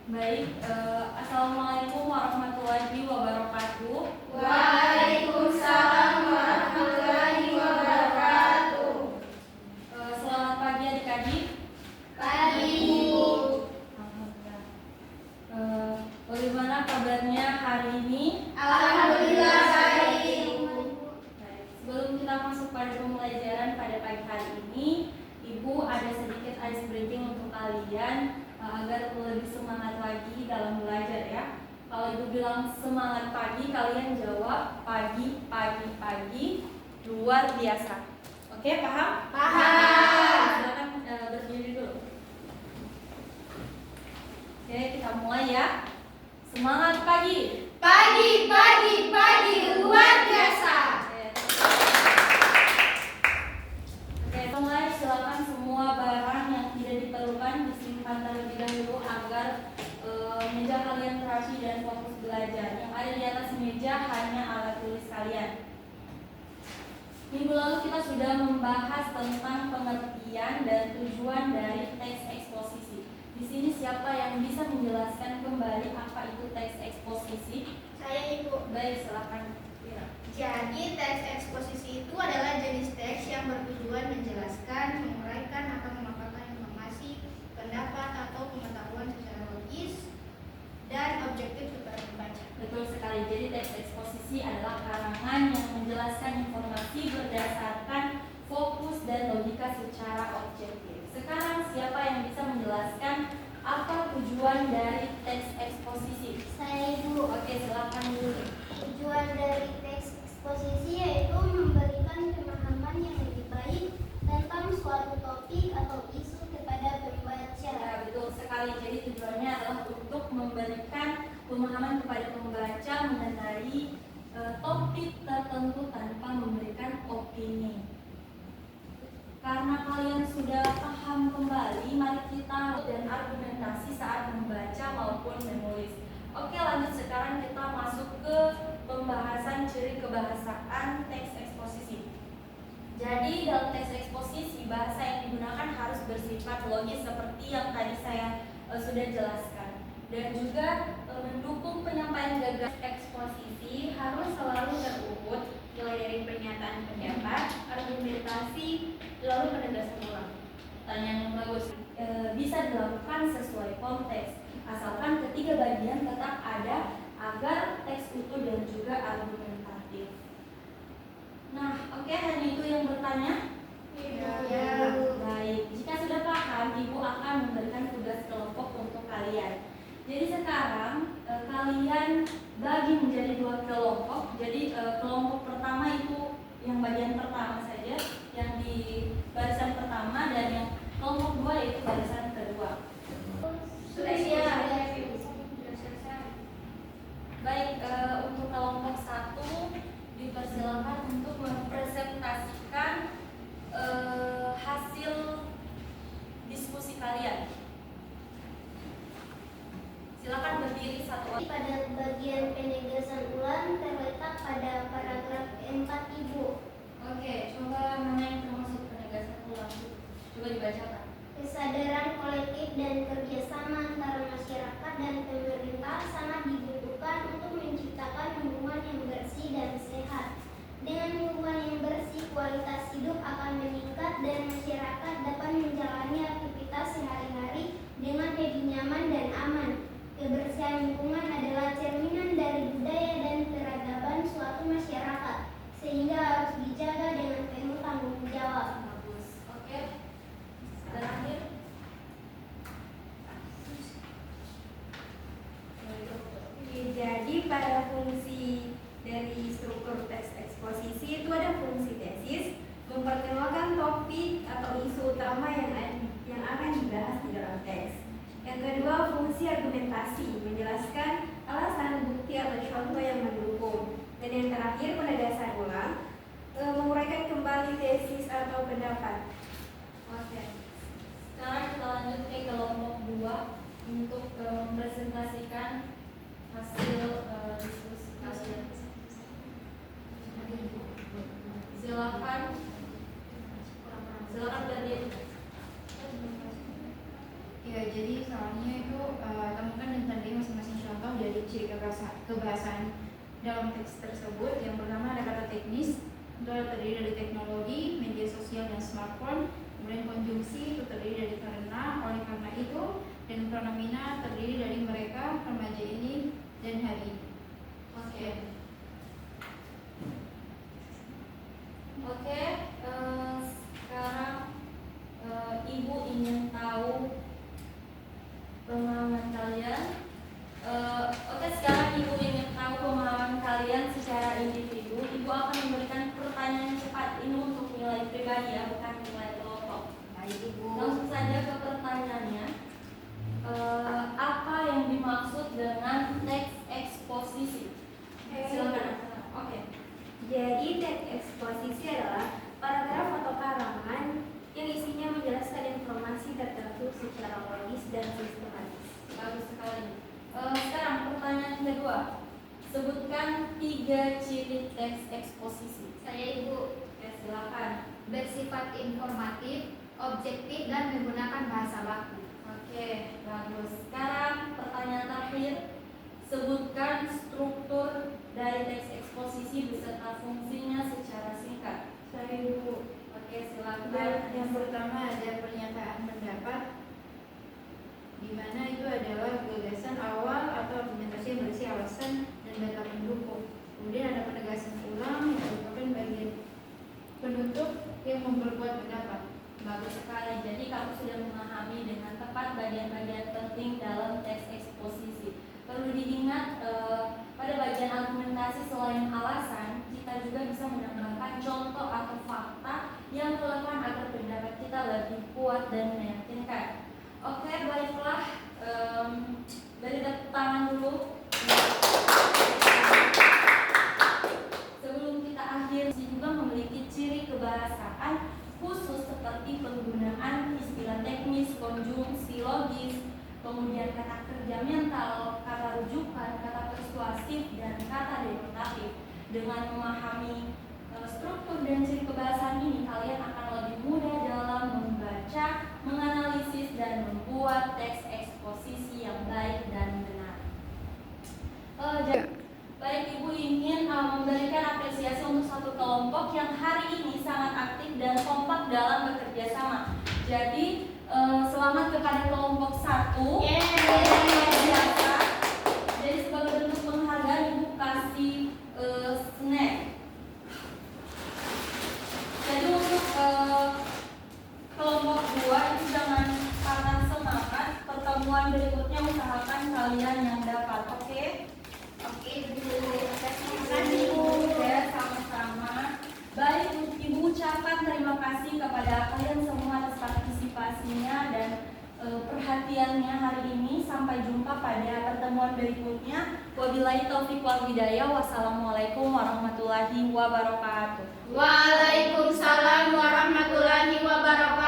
Baik, Assalamualaikum warahmatullahi wabarakatuh. Waalaikumsalam warahmatullahi wabarakatuh. Selamat pagi adik-adik. Pagi. Alhamdulillah. Bagaimana kabarnya hari ini? Alhamdulillah baik. Baik, sebelum kita masuk pada pembelajaran pada pagi hari ini, Ibu ada sedikit ice breaking untuk kalian agar lebih semangat lagi dalam belajar ya. Kalau Ibu bilang semangat pagi, kalian jawab pagi, pagi, pagi, luar biasa. Oke, paham? Paham. Silakan berdiri dulu. Oke, kita mulai ya. Semangat pagi. Pagi, pagi, pagi, luar biasa. Oke, mulai. Silakan semua barang yang tidak diperlukan disimpan terlebih dahulu agar meja kalian terasi dan fokus belajar. Yang ada di atas meja hanya alat tulis kalian. Minggu lalu kita sudah membahas tentang pengertian dan tujuan dari teks eksposisi. Di sini siapa yang bisa menjelaskan kembali apa itu teks eksposisi? Saya Ibu. Baik, silakan. Jadi teks eksposisi itu adalah jenis teks yang bertujuan menjelaskan, menguraikan atau memaparkan informasi, pendapat atau pengetahuan secara logis dan objektif kepada pembaca. Betul sekali. Jadi teks eksposisi adalah karangan yang menjelaskan informasi berdasarkan fokus dan logika secara objektif. Sekarang siapa yang bisa menjelaskan apa tujuan dari teks eksposisi? Saya Ibu. Oke, silakan dulu. Tujuan dari teks eksposisi yaitu memberikan pemahaman yang lebih baik tentang suatu topik atau isu kepada pembaca. Ya, betul sekali. Jadi tujuannya adalah untuk memberikan pemahaman kepada pembaca mengenai topik tertentu tanpa memberikan opini. Karena kalian sudah paham kembali, mari kita dan argumentasi saat membaca maupun menulis. Oke, lanjut sekarang kita masuk ke pembahasan ciri kebahasaan teks eksposisi. Jadi dalam teks eksposisi bahasa yang digunakan harus bersifat logis seperti yang tadi saya sudah jelaskan, dan juga mendukung penyampaian gagasan. Eksposisi harus selalu terurut, mulai dari pernyataan pendapat, argumentasi, lalu penegasan ulang. Pertanyaan yang bagus. Bisa dilakukan sesuai konteks, asalkan ketiga bagian tetap ada agar teks utuh dan juga argumentatif. Nah, oke, hanya itu yang bertanya? Ya. Baik, jika sudah paham, Ibu akan memberikan tugas kelompok untuk kalian. Jadi sekarang kalian bagi menjadi dua kelompok. Jadi kelompok pertama itu yang bagian pertama saja, yang di barisan pertama, dan yang kelompok dua yaitu barisan kedua. Sudah siap. Baik, untuk kelompok satu dipersilakan untuk mempresentasikan hasil diskusi kalian. Silakan berdiri satu orang. Pada bagian penegasan ulang terletak pada paragraf 4 Ibu. Oke, coba mana yang termasuk penegasan ulang? Coba dibacakan. Kesadaran kolektif dan kerjasama antara masyarakat dan pemerintah sangat dibutuhkan untuk menciptakan hubungan yang bersih dan sehat. Dengan hubungan yang bersih, kualitas hidup akan meningkat dan masyarakat dapat menjalani aktivitas sehari-hari dengan lebih nyaman dan aman. Kebersihan lingkungan adalah cerminan dari budaya dan peradaban suatu masyarakat, sehingga harus dijaga dengan penuh tanggung jawab. Bagus. Oke. Terakhir. Jadi pada fungsi dari struktur teks eksposisi itu ada fungsi tesis, memperkenalkan topik atau isu utama yang akan dibahas di dalam teks. Yang kedua, fungsi argumentasi, menjelaskan alasan, bukti atau contoh yang mendukung. Dan yang terakhir, penegasan ulang, menguraikan kembali tesis atau pendapat. Oke. Sekarang kita lanjut ke kelompok 2 untuk mempresentasikan hasil diskusi kalian. Silakan berdiri. Ya, jadi soalnya itu temukan dan tandai masing-masing contoh dari ciri kebahasaan dalam teks tersebut. Yang pertama ada kata teknis, itu terdiri dari teknologi, media sosial dan smartphone. Kemudian konjungsi itu terdiri dari karena, oleh karena itu, dan pronomina terdiri dari mereka, remaja ini, dan hari ini. Oke. Oke, sekarang Ibu ingin tahu pemahaman kalian. Oke, sekarang Ibu ingin tahu pemahaman kalian secara individu. Ibu akan memberikan pertanyaan cepat ini untuk nilai pribadi ya, bukan nilai kelompok. Baik Ibu. Langsung saja ke pertanyaannya. Apa yang dimaksud dengan teks eksposisi? Silakan. Oke. Jadi teks eksposisi adalah paragraf atau karangan yang isinya menjelaskan informasi tertentu secara logis dan sistematis. Bagus sekali. Sekarang pertanyaan kedua. Sebutkan 3 ciri teks eksposisi. Saya Ibu. Oke, silakan. Bersifat informatif, objektif, dan menggunakan bahasa baku. Oke, bagus. Sekarang pertanyaan terakhir. Sebutkan struktur dari teks eksposisi beserta fungsinya secara singkat. Saya Ibu. Oke, silakan. Yang pertama ada pernyataan pendapat, di mana itu adalah gagasan awal atau argumentasi yang berisi alasan dan data pendukung. Kemudian ada penegasan ulang yang merupakan bagian penutup yang memperkuat pendapat. Bagus sekali. Jadi kamu sudah memahami dengan tepat bagian-bagian penting dalam teks eksposisi. Perlu diingat pada bagian argumentasi selain alasan, kita juga bisa menambahkan contoh atau fakta yang relevan agar pendapat kita lebih kuat dan meyakinkan. Oke, baiklah. Dari tepuk tangan dulu. Sebelum kita akhir, juga memiliki ciri kebahasaan khusus seperti penggunaan istilah teknis, konjungsi logis, kemudian kata kerja mental, kata rujukan, kata persuasif, dan kata denotatif. Dengan memahami struktur dan ciri kebahasaan ini, kalian akan lebih mudah dalam membaca, menganalisis, dan membuat teks eksposisi yang baik dan benar. Baik, Ibu ingin memberikan apresiasi untuk satu kelompok yang hari ini sangat aktif dan kompak dalam bekerja sama. Jadi selamat kepada kelompok 1. Biasa. Jadi sebagai bentuk penghargaan Ibu kasih snack. Jadi untuk kelompok 2 itu jangan patah semangat. Pertemuan berikutnya usahakan kalian yang dapat. Oke? Oke, terima kasih Ibu. Ya, sama-sama. Baik, Ibu ucapkan terima kasih kepada kalian semua atas partisipasinya dan perhatiannya hari ini. Sampai jumpa pada pertemuan berikutnya. Wabillahi taufiq wal hidayah. Wassalamualaikum warahmatullahi wabarakatuh. Waalaikumsalam warahmatullahi wabarakatuh.